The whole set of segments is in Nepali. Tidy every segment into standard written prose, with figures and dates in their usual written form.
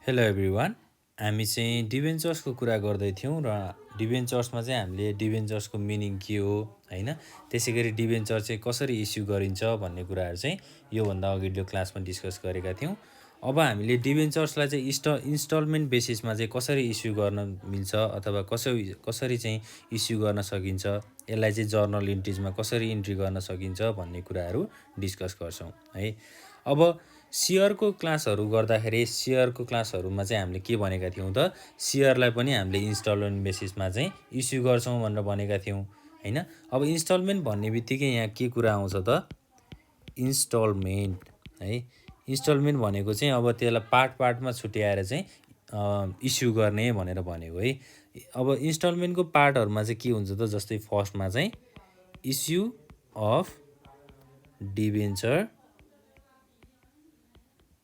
Hello everyone. हामी चाहिँ डिभेन्चर्सको कुरा गर्दै थियौँ र डिभेन्चर्समा चाहिँ हामीले डिभेन्चर्सको मिनिङ के हो हैन, त्यसै गरी डिभेन्चर चाहिँ कसरी इस्यु गरिन्छ भन्ने कुराहरू चाहिँ योभन्दा अघिल्लो क्लासमा डिस्कस गरेका थियौँ। अब हामीले डिभेन्चर्सलाई चाहिँ इन्स्टलमेन्ट बेसिसमा चाहिँ कसरी इस्यु गर्न मिल्छ अथवा कसरी चाहिँ इस्यु गर्न सकिन्छ, यसलाई चाहिँ जर्नल इन्ट्रिजमा कसरी इन्ट्री गर्न सकिन्छ भन्ने कुराहरू डिस्कस गर्छौँ है। अब सेयरको क्लासहरू गर्दाखेरि सेयरको क्लासहरूमा चाहिँ हामीले के भनेका थियौँ त, सेयरलाई पनि हामीले इन्स्टलमेन्ट बेसिसमा चाहिँ इस्यु गर्छौँ भनेर भनेका थियौँ हैन। अब इन्स्टलमेन्ट भन्ने बित्तिकै यहाँ के कुरा आउँछ त, इन्स्टलमेन्ट है। इन्स्टलमेन्ट भनेको चाहिँ अब त्यसलाई पार्टमा छुट्याएर चाहिँ इस्यु गर्ने भनेर भनेको है। अब इन्स्टलमेन्टको पार्टहरूमा चाहिँ के हुन्छ त, जस्तै फर्स्टमा चाहिँ issue of debenture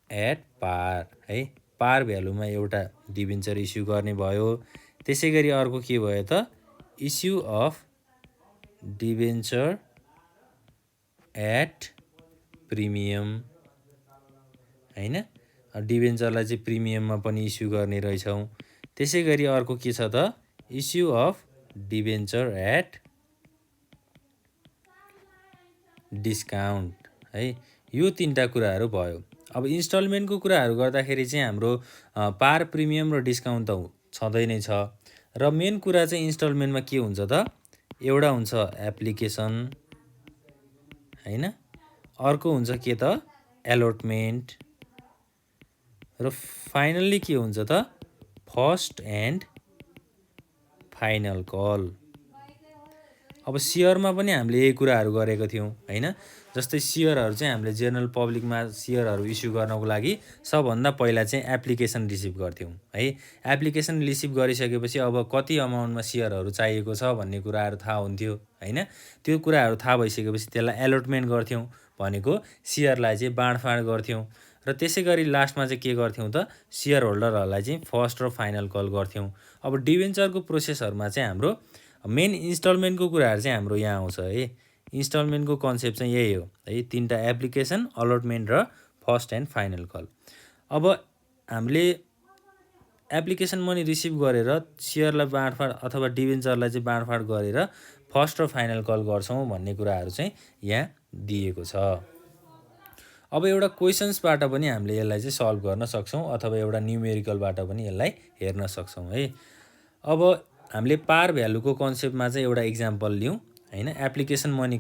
at par है, पार भ्यालुमा एउटा डिभेन्चर इस्यु गर्ने भयो। त्यसै गरी अर्को के भयो त, issue of debenture at premium हैन, डिभेन्चरलाई चाहिँ प्रिमियममा पनि इस्यु गर्ने रहेछौँ। त्यसै गरी अर्को के छ त, issue of debenture at discount है। यो तीनटा कुराहरू भयो। अब इन्स्टलमेन्टको कुराहरू गर्दाखेरि चाहिँ हाम्रो पार, प्रिमियम र डिस्काउन्ट त छँदै नै छ। र मेन कुरा चाहिँ इन्स्टलमेन्टमा के हुन्छ त, एउटा हुन्छ एप्लिकेसन हैन, अर्को हुन्छ के त एलोटमेन्ट, र फाइनल्ली के हुन्छ त फर्स्ट एन्ड फाइनल कल। अब सेयरमा पनि हामीले यही कुराहरू गरेको थियौँ हैन। जस्तै सेयरहरू चाहिँ हामीले जेनरल पब्लिकमा सेयरहरू इस्यु गर्नको लागि सबभन्दा पहिला चाहिँ एप्लिकेसन रिसिभ गर्थ्यौँ है। एप्लिकेसन रिसिभ गरिसकेपछि अब कति अमाउन्टमा सेयरहरू चाहिएको छ भन्ने कुराहरू थाहा हुन्थ्यो हैन। त्यो कुराहरू थाहा भइसकेपछि त्यसलाई एलोटमेन्ट गर्थ्यौँ, भनेको सेयरलाई चाहिँ बाँडफाँड गर्थ्यौँ। र त्यसै गरी लास्टमा चाहिँ के गर्थ्यौँ त, सेयर होल्डरहरूलाई चाहिँ फर्स्ट र फाइनल कल गर्थ्यौँ। अब डिभेन्चरको प्रोसेसहरूमा चाहिँ हाम्रो मेन इन्स्टलमेन्टको कुराहरू चाहिँ हाम्रो यहाँ आउँछ है। इन्स्टलमेन्टको कन्सेप्ट चाहिँ यही हो है, तीनटा एप्लिकेसन, अलटमेन्ट र फर्स्ट एन्ड फाइनल कल। अब हामीले एप्लिकेसन मनी रिसिभ गरेर सेयरलाई बाँडफाँड अथवा डिभेन्चरलाई चाहिँ बाँडफाँड गरेर फर्स्ट र फाइनल कल गर्छौँ भन्ने कुराहरू चाहिँ यहाँ दिएको छ। अब एउटा क्वेसन्सबाट पनि हामीले यसलाई चाहिँ सल्भ गर्न सक्छौँ अथवा एउटा न्युमेरिकलबाट पनि यसलाई हेर्न सक्छौँ है। अब हामीले पार भ्यालुको कन्सेप्टमा चाहिँ एउटा इक्जाम्पल लिउँ हैन। एप्लिकेसन मनी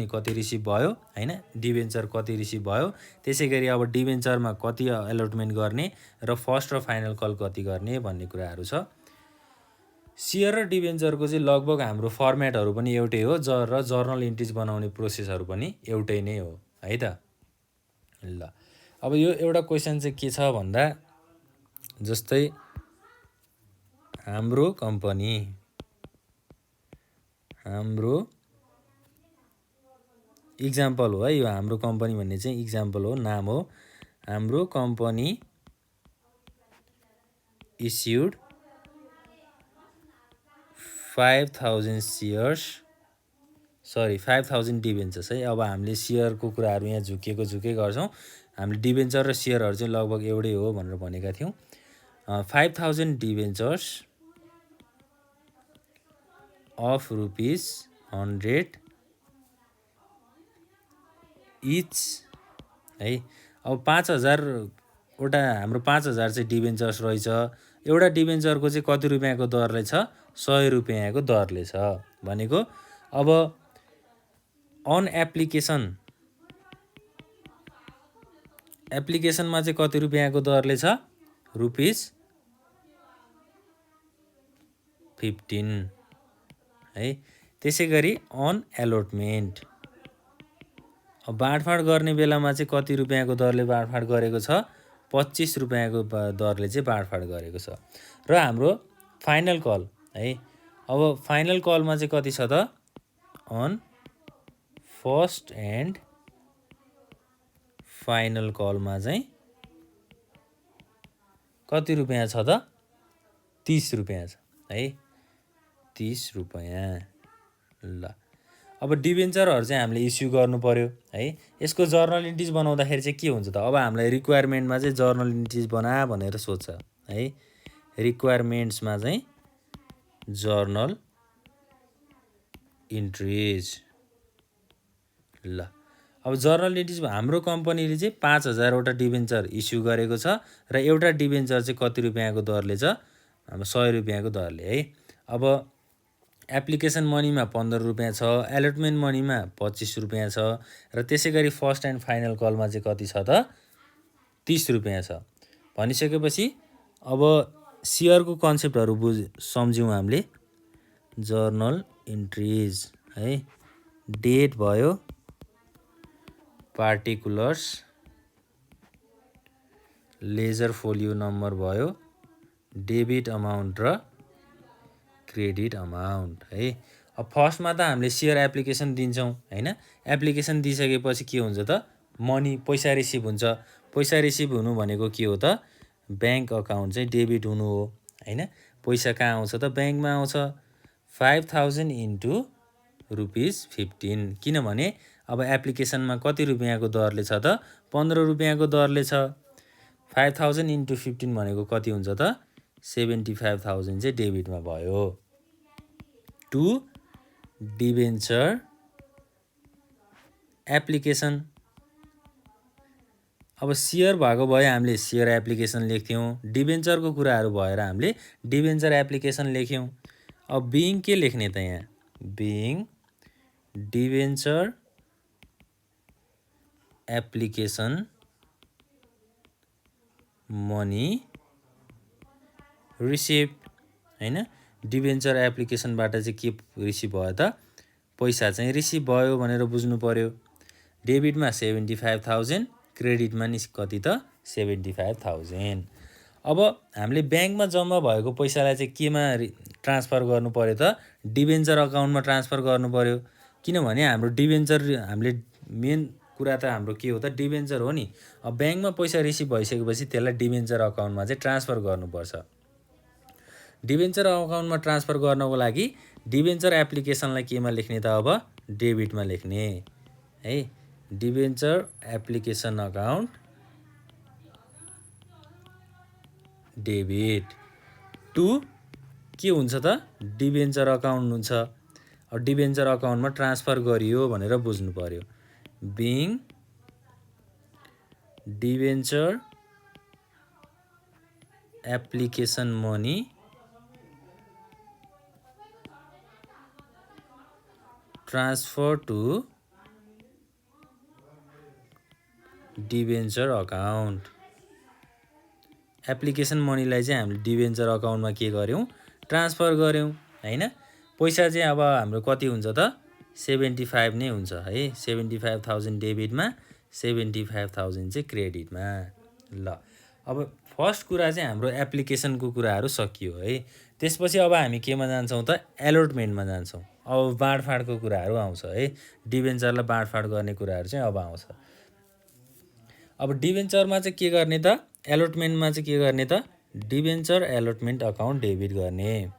कति रिसिभ भयो हैन, डिभेन्चर कति रिसिभ भयो, त्यसै गरी अब डिभेन्चरमा कति एलोटमेन्ट गर्ने र फर्स्ट र फाइनल कल कति गर्ने भन्ने कुराहरू छ। सेयर र डिभेन्चरको चाहिँ लगभग हाम्रो फर्मेटहरू पनि एउटै हो र जर्नल इन्ट्रिज बनाउने प्रोसेसहरू पनि एउटै नै हो है त। ल अब यो एउटा क्वेसन चाहिँ के छ भन्दा, जस्तै हाम्रो इक्जाम्पल हो है, यो हाम्रो कम्पनी भन्ने चाहिँ इक्जाम्पल हो, नाम हो। हाम्रो कम्पनी इस्युड 5000 डिभेन्चर्स है। अब हामीले सेयरको कुराहरू यहाँ झुकै गर्छौँ, हामीले डिभेन्चर र सेयरहरू चाहिँ लगभग एउटै हो भनेर भनेका थियौँ। 5000 डिभेन्चर्स अफ ₹100 इच है। अब 5000वटा हाम्रो 5000 चाहिँ डिभेन्चर्स रहेछ। एउटा डिभेन्चरको चाहिँ कति रुपियाँको दरले छ, 100 रुपियाँको दरले छ भनेको। अब अन एप्लिकेसनमा चाहिँ कति रुपियाँको दरले छ, ₹15 है। त्यसै गरी अन एलोटमेन्ट, अब बाँडफाँड गर्ने बेलामा चाहिँ कति रुपियाँको दरले बाँडफाँड गरेको छ, 25 रुपियाँको दरले चाहिँ बाँडफाँड गरेको छ। र हाम्रो फाइनल कल है, अब फाइनल कलमा चाहिँ कति छ त, अन फर्स्ट एन्ड फाइनल कलमा चाहिँ कति रुपियाँ छ त, 30 रुपियाँ छ है, 30 रुपियाँ। ल अब डिबेन्चरहरू चाहिँ हामीले इस्यु गर्नु पर्यो है। यसको जर्नल इन्ट्रिज बनाउँदाखेरि चाहिँ के हुन्छ त, अब हामीलाई रिक्वायरमेन्टमा चाहिँ जर्नल इन्ट्रिज बना भनेर सोध्छ है। रिक्वायरमेन्ट्समा चाहिँ जर्नल इन्ट्रिज। ल अब जर्नल इन्ट्रिज हाम्रो कम्पनीले चाहिँ 5000वटा डिबेन्चर इस्यु गरेको छ र एउटा डिबेन्चर चाहिँ कति रुपियाँको दरले छ, हाम्रो 100 रुपियाँको दरले है। अब एप्लिकेसन मनीमा 15 रुपियाँ छ, एलोटमेन्ट मनीमा 25 रुपियाँ छ र त्यसै गरी फर्स्ट एन्ड फाइनल कलमा चाहिँ कति छ त, 30 रुपियाँ छ। भनिसकेपछि अब सेयरको कन्सेप्टहरू सम्झ्यौँ हामीले। जर्नल इन्ट्रिज है, डेट भयो, पार्टिकुलर्स, लेजर फोलियो नम्बर भयो, डेबिट अमाउन्ट र क्रेडिट अमाउन्ट है। अब फर्स्टमा त हामीले सेयर एप्लिकेसन दिन्छौँ हैन। एप्लिकेसन दिइसकेपछि के हुन्छ त, मनी पैसा रिसिभ हुन्छ। पैसा रिसिभ हुनु भनेको के हो त, ब्याङ्क अकाउन्ट चाहिँ डेबिट हुनु हो हैन। पैसा कहाँ आउँछ त, ब्याङ्कमा आउँछ। 5000 इन्टु ₹15, किनभने अब एप्लिकेसनमा कति रुपियाँको दरले छ त, 15 रुपियाँको दरले छ। 5000 इन्टु 15 भनेको कति हुन्छ त, 75,000 चाहिँ डेबिटमा भयो। To debenture application. अब सेयर भएको भए हामीले सेयर एप्लिकेसन लेख्थ्यौँ, डिबेन्चरको कुराहरू भएर हामीले डिबेन्चर एप्लिकेसन लेख्यौँ। अब बिइङ के लेख्ने त, यहाँ being debenture application money receive हैन। डिबेन्चर एप्लिकेसनबाट चाहिँ के रिसिभ भयो त, पैसा चाहिँ रिसिभ भयो भनेर बुझ्नु पर्यो। डेबिटमा 75,000, क्रेडिटमा नि कति त, 75,000। अब हामीले ब्याङ्कमा जम्मा भएको पैसालाई चाहिँ केमा ट्रान्सफर गर्नु पर्यो त, डिबेन्चर अकाउन्टमा ट्रान्सफर गर्नु पर्यो। किनभने हाम्रो डिबेन्चर, हामीले मेन कुरा त हाम्रो के हो त, डिबेन्चर हो नि। अब ब्याङ्कमा पैसा रिसिभ भइसकेपछि त्यसलाई डिबेन्चर अकाउन्टमा चाहिँ ट्रान्सफर गर्नुपर्छ। डिबेन्चर अकाउन्टमा ट्रान्सफर गर्नको लागि डिबेन्चर एप्लिकेसनलाई केमा लेख्ने त, अब डेबिटमा लेख्ने है। Debenture application account debit. To के हुन्छ त, डिबेन्चर अकाउन्ट हुन्छ। अब डिबेन्चर अकाउन्टमा ट्रान्सफर गरियो भनेर बुझ्नु पर्यो। Being debenture application money transfer to debenture account. Application मनीलाई चाहिँ हामीले डिबेन्चर अकाउन्टमा के गर्यौँ, ट्रान्सफर गऱ्यौँ हैन। पैसा चाहिँ अब हाम्रो कति हुन्छ त, 75 नै हुन्छ है। 75,000 डेबिटमा, 75,000 चाहिँ क्रेडिटमा। ल अब फर्स्ट कुरा चाहिँ हाम्रो एप्लिकेसनको कुराहरू सकियो है। त्यसपछि अब हामी केमा जान्छौँ त, एलोटमेन्टमा जान्छौँ। अब बाँडफाँडको कुराहरू आउँछ है। डिबेन्चरलाई बाँडफाँड गर्ने कुराहरू चाहिँ अब आउँछ। अब डिबेन्चरमा चाहिँ के गर्ने त, एलोटमेन्टमा चाहिँ के गर्ने त, डिबेन्चर एलोटमेन्ट अकाउन्ट डेबिट गर्ने।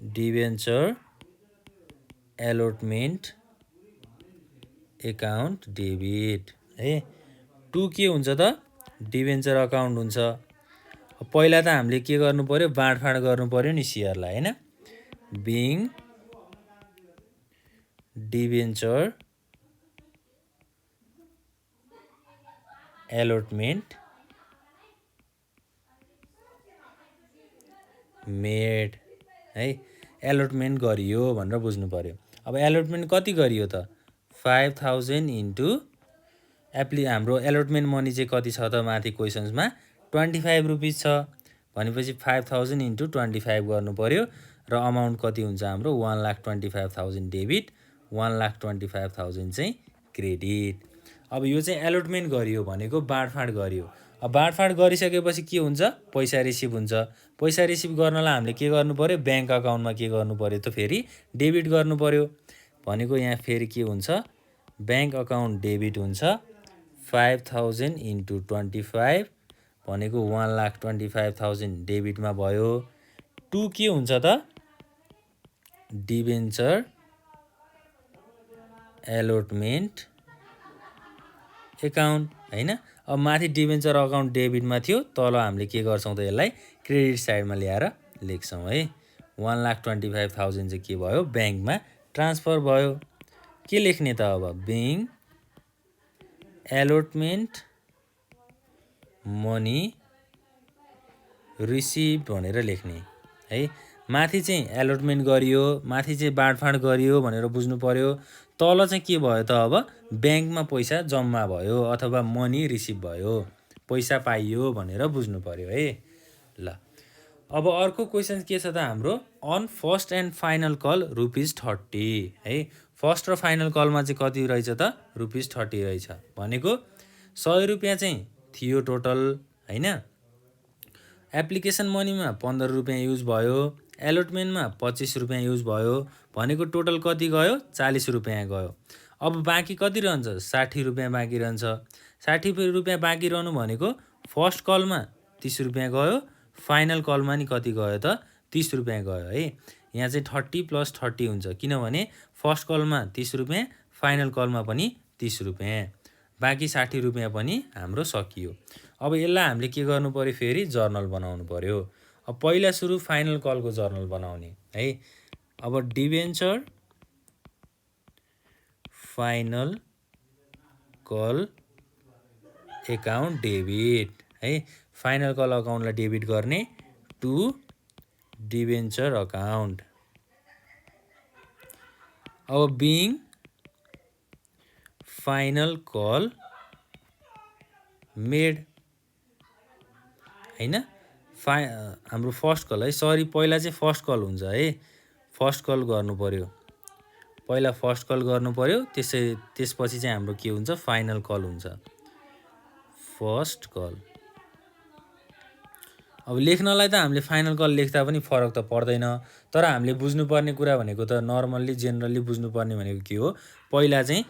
डिबेन्चर एलोटमेन्ट एकाउन्ट डेबिट है। टु के हुन्छ त, डिबेन्चर अकाउन्ट हुन्छ। पहिला त हामीले के गर्नु पर्यो, बाँडफाँड गर्नु पर्यो नि सेयरलाई हैन। बिइङ डिबेन्चर एलोटमेन्ट मेड है। एलोटमेन्ट गरियो भनेर बुझ्नु पर्यो। अब एलोटमेन्ट कति गरियो त, 5000 इन्टु हाम्रो एलोटमेन्ट मनी चाहिँ कति छ त, माथि क्वेसन्समा 25 रुपिस छ भनेपछि 5000 इन्टु 25 गर्नु पर्यो र अमाउन्ट कति हुन्छ हाम्रो, 1,25,000 डेबिट, 1,25,000 चाहिँ क्रेडिट। अब यो चाहिँ एलोटमेन्ट गरियो भनेको बाँडफाँड गरियो। अब बाँडफाँड गरिसकेपछि के हुन्छ, पैसा रिसिभ हुन्छ। पैसा रिसिभ गर्नलाई हामीले के गर्नु पर्यो, ब्याङ्क अकाउन्टमा के गर्नु पर्यो त, फेरि डेबिट गर्नु पर्यो भनेको यहाँ फेरि के हुन्छ, ब्याङ्क अकाउन्ट डेबिट हुन्छ। 5000 इन्टु 25 भनेको 1,25,000 डेबिटमा भयो। टु के हुन्छ त, डिबेन्चर एलोटमेन्ट एकाउन्ट हैन। अब माथि डिबेन्चर अकाउन्ट डेबिटमा थियो, तल हामीले के गर्छौँ त यसलाई क्रेडिट साइडमा ल्याएर लेख्छौँ है। 1,25,000 चाहिँ के भयो ब्याङ्कमा ट्रान्सफर भयो। के लेख्ने त अब ब्याङ्क एलोटमेन्ट मनी रिसिभ भनेर लेख्ने है। माथि चाहिँ एलोटमेन्ट गरियो, माथि चाहिँ बाँडफाँड गरियो भनेर बुझ्नु पर्यो। तल चाहिँ के भयो त अब ब्याङ्कमा पैसा जम्मा भयो अथवा मनी रिसिभ भयो, पैसा पाइयो भनेर बुझ्नु पर्यो है। ल अब अर्को क्वेसन के छ त हाम्रो on first and final call ₹30 है। फर्स्ट र फाइनल कलमा चाहिँ कति रहेछ त ₹30 रहेछ भनेको ₹100 चाहिँ थियो टोटल हैन। एप्लिकेसन मनीमा ₹15 युज भयो, एलोटमेन्टमा ₹25 युज भयो भनेको टोटल कति गयो ₹40 गयो। अब बाँकी कति रहन्छ ₹60 बाँकी रहन्छ। ₹60 बाँकी रहनु भनेको फर्स्ट कलमा ₹30 गयो, फाइनल कलमा नि कति गयो त ₹30 गयो है। यहाँ चाहिँ 30 + 30 हुन्छ किनभने फर्स्ट कलमा ₹30, फाइनल कलमा पनि ₹30, बाँकी ₹60 पनि हाम्रो सकियो। अब यसलाई हामीले के गर्नु पर्यो फेरि जर्नल बनाउनु पर्यो। अब पहिला सुरु फाइनल कलको जर्नल बनाउने है। अब debenture final call account debit है। फाइनल कल अकाउन्टलाई डेबिट गर्ने टु डिबेन्चर अकाउन्ट। अब बिङ फाइनल कल मेड हैन। हाम्रो फर्स्ट कल है, सरी पहिला चाहिँ फर्स्ट कल हुन्छ है। फर्स्ट कल गर्नु पर्यो, पहिला फर्स्ट कल गर्नु पर्यो, त्यसपछि चाहिँ हाम्रो के हुन्छ फाइनल कल हुन्छ फर्स्ट कल। अब लेख्नलाई त हामीले फाइनल कल लेख्दा पनि फरक त पर्दैन, तर हामीले बुझ्नुपर्ने कुरा भनेको त नर्मल्ली जेनरली बुझ्नुपर्ने भनेको के हो, पहिला चाहिँ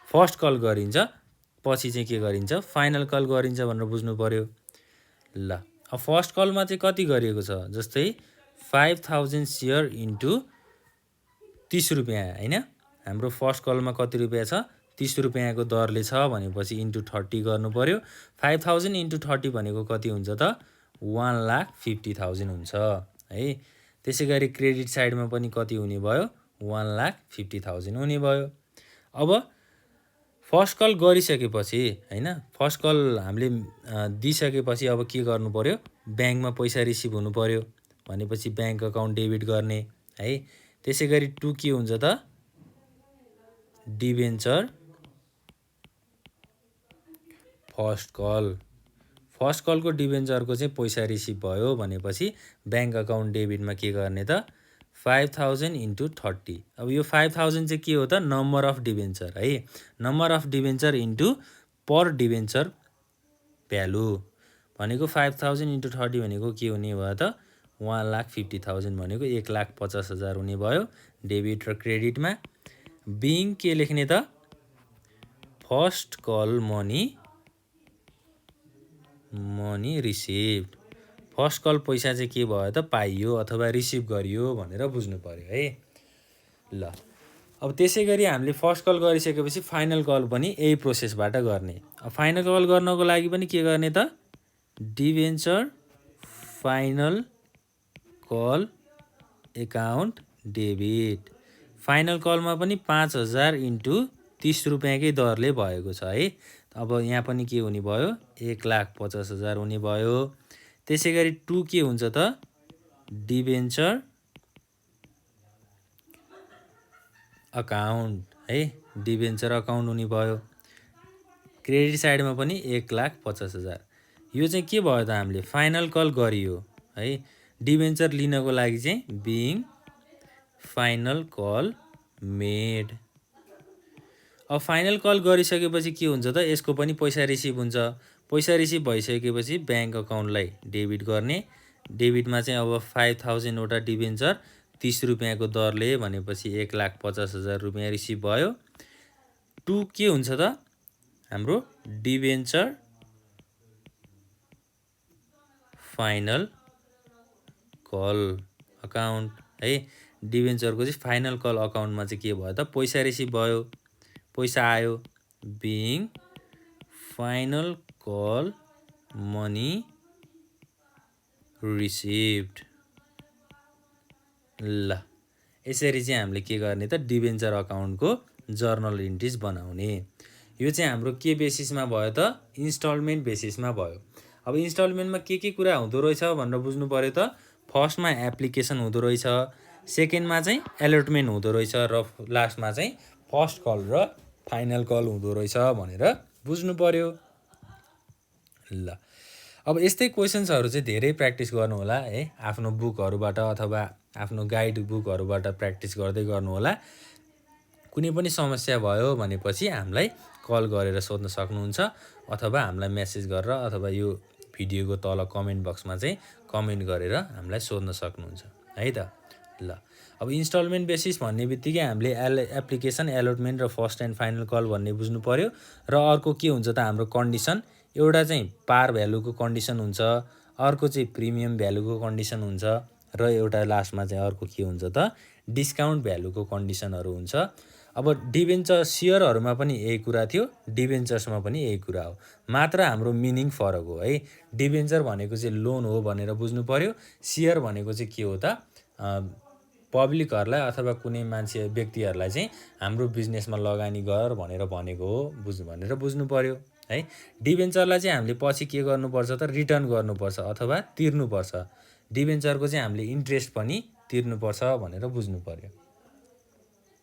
फर्स्ट कल गरिन्छ, पछि चाहिँ के गरिन्छ फाइनल कल गरिन्छ भनेर बुझ्नु पर्यो। ल अब फर्स्ट कलमा चाहिँ कति गरिएको छ जस्तै 5,000 सेयर इन्टु ₹30 हैन। हाम्रो फर्स्ट कलमा कति रुपियाँ छ ₹30 को दरले छ भनेपछि इन्टु 30 गर्नु पर्यो। 5,000 इन्टु 30 भनेको कति हुन्छ त 1,50,000 हुन्छ है। त्यसै गरी क्रेडिट साइडमा पनि कति हुने भयो 1,50,000 हुने भयो। अब फर्स्ट कल गरिसकेपछि हैन, फर्स्ट कल हामीले दिइसकेपछि अब के गर्नु पर्यो ब्याङ्कमा पैसा रिसिभ हुनु पर्यो भनेपछि ब्याङ्क अकाउन्ट डेबिट गर्ने है। त्यसै गरी 2 के हुन्छ त डिबेन्चर फर्स्ट कल। फर्स्ट कलको डिबेन्चरको चाहिँ पैसा रिसिभ भयो भनेपछि ब्याङ्क अकाउन्ट डेबिटमा के गर्ने त 5,000 इन्टु 30। अब यो 5,000 चाहिँ के हो त नम्बर अफ डिबेन्चर है। Number of debenture into per debenture value भनेको 5,000 इन्टु 30 भनेको के हुने भयो त 1,50,000 भनेको 1,50,000 हुने भयो डेबिट र क्रेडिटमा। बिङ के लेख्ने त first call money receive. First call पैसा चाहिँ के भयो त पाइयो अथवा रिसिभ गरियो भनेर बुझ्नु पर्यो है। ल अब त्यसै गरी हामीले फर्स्ट कल गरिसकेपछि फाइनल कल पनि यही प्रोसेसबाट गर्ने। अब फाइनल कल गर्नको लागि पनि के गर्ने त debenture final call account debit. Final कलमा पनि 5,000 इन्टु ₹30 कै दरले भएको छ है। अब यहाँ पनि के हुने भयो 1,50,000 हुने भयो। त्यसै गरी 2 के हुन्छ त डिबेन्चर अकाउन्ट है, डिबेन्चर अकाउन्ट हुने भयो। क्रेडिट साइडमा पनि 1,50,000। यो चाहिँ के भयो त हामीले फाइनल कल गरियो है। डिबेन्चर लिनको लागि चाहिँ बिङ फाइनल कल मेड। अब फाइनल कल गरिसकेपछि के हुन्छ त यसको पनि पैसा रिसिभ हुन्छ। पैसा रिसिभ भइसकेपछि ब्याङ्क अकाउन्टलाई डेबिट गर्ने। डेबिटमा चाहिँ अब 5,000 वटा डिबेन्चर ₹30 को दरले भनेपछि 1,50,000 रिसिभ भयो। 2 के हुन्छ त हाम्रो डिबेन्चर फाइनल कल अकाउन्ट है। डिबेन्चरको चाहिँ फाइनल कल अकाउन्टमा चाहिँ के भयो त पैसा रिसिभ भयो पैसा आयो, being final call money received. ल यसरी चाहिँ हामीले के गर्ने त डिबेन्चर अकाउन्टको जर्नल इन्ट्रिज बनाउने। यो चाहिँ हाम्रो के बेसिसमा भयो त इन्स्टलमेन्ट बेसिसमा भयो। अब इन्स्टलमेन्टमा के कुरा हुँदो रहेछ भनेर बुझ्नु पर्यो त फर्स्टमा एप्लिकेसन हुँदो रहेछ, सेकेन्डमा चाहिँ एलर्टमेन्ट हुँदो रहेछ र लास्टमा चाहिँ फर्स्ट कल र फाइनल कल हुँदो रहेछ भनेर बुझ्नु पर्यो। ल अब यस्तै क्वेसन्सहरू चाहिँ धेरै प्र्याक्टिस गर्नु होला है, आफ्नो बुकहरूबाट अथवा आफ्नो गाइड बुकहरूबाट प्र्याक्टिस गर्दै गर्नु होला। कुनै पनि समस्या भयो भनेपछि हामीलाई कल गरेर सोध्न सक्नुहुन्छ अथवा हामीलाई मेसेज गरेर अथवा यो भिडियोको तल कमेन्ट बक्समा चाहिँ कमेन्ट गरेर हामीलाई सोध्न सक्नुहुन्छ है त। ल अब इन्स्टलमेन्ट बेसिस भन्ने बित्तिकै हामीले एप्लिकेसन, एलोटमेन्ट र फर्स्ट एन्ड फाइनल कल भन्ने बुझ्नु पर्यो। र अर्को के हुन्छ त हाम्रो कन्डिसन, एउटा चाहिँ पार भ्यालुको कन्डिसन हुन्छ, अर्को चाहिँ प्रिमियम भ्यालुको कन्डिसन हुन्छ र एउटा लास्टमा चाहिँ अर्को के हुन्छ त डिस्काउन्ट भ्यालुको कन्डिसनहरू हुन्छ। अब डिबेन्चर सेयरहरूमा पनि यही कुरा थियो, डिबेन्चर्समा पनि यही कुरा हो, मात्र हाम्रो मिनिङ फरक हो है। डिबेन्चर भनेको चाहिँ लोन हो भनेर बुझ्नु पर्यो, सेयर भनेको चाहिँ के हो त पब्लिकहरूलाई अथवा कुनै मान्छे व्यक्तिहरूलाई चाहिँ हाम्रो बिजनेसमा लगानी गर भनेर भनेको हो भनेर बुझ्नु पर्यो है। डिबेन्चरलाई चाहिँ हामीले पछि के गर्नुपर्छ त रिटर्न गर्नुपर्छ अथवा तिर्नुपर्छ। डिबेन्चरको चाहिँ हामीले इन्ट्रेस्ट पनि तिर्नुपर्छ भनेर बुझ्नु पर्यो।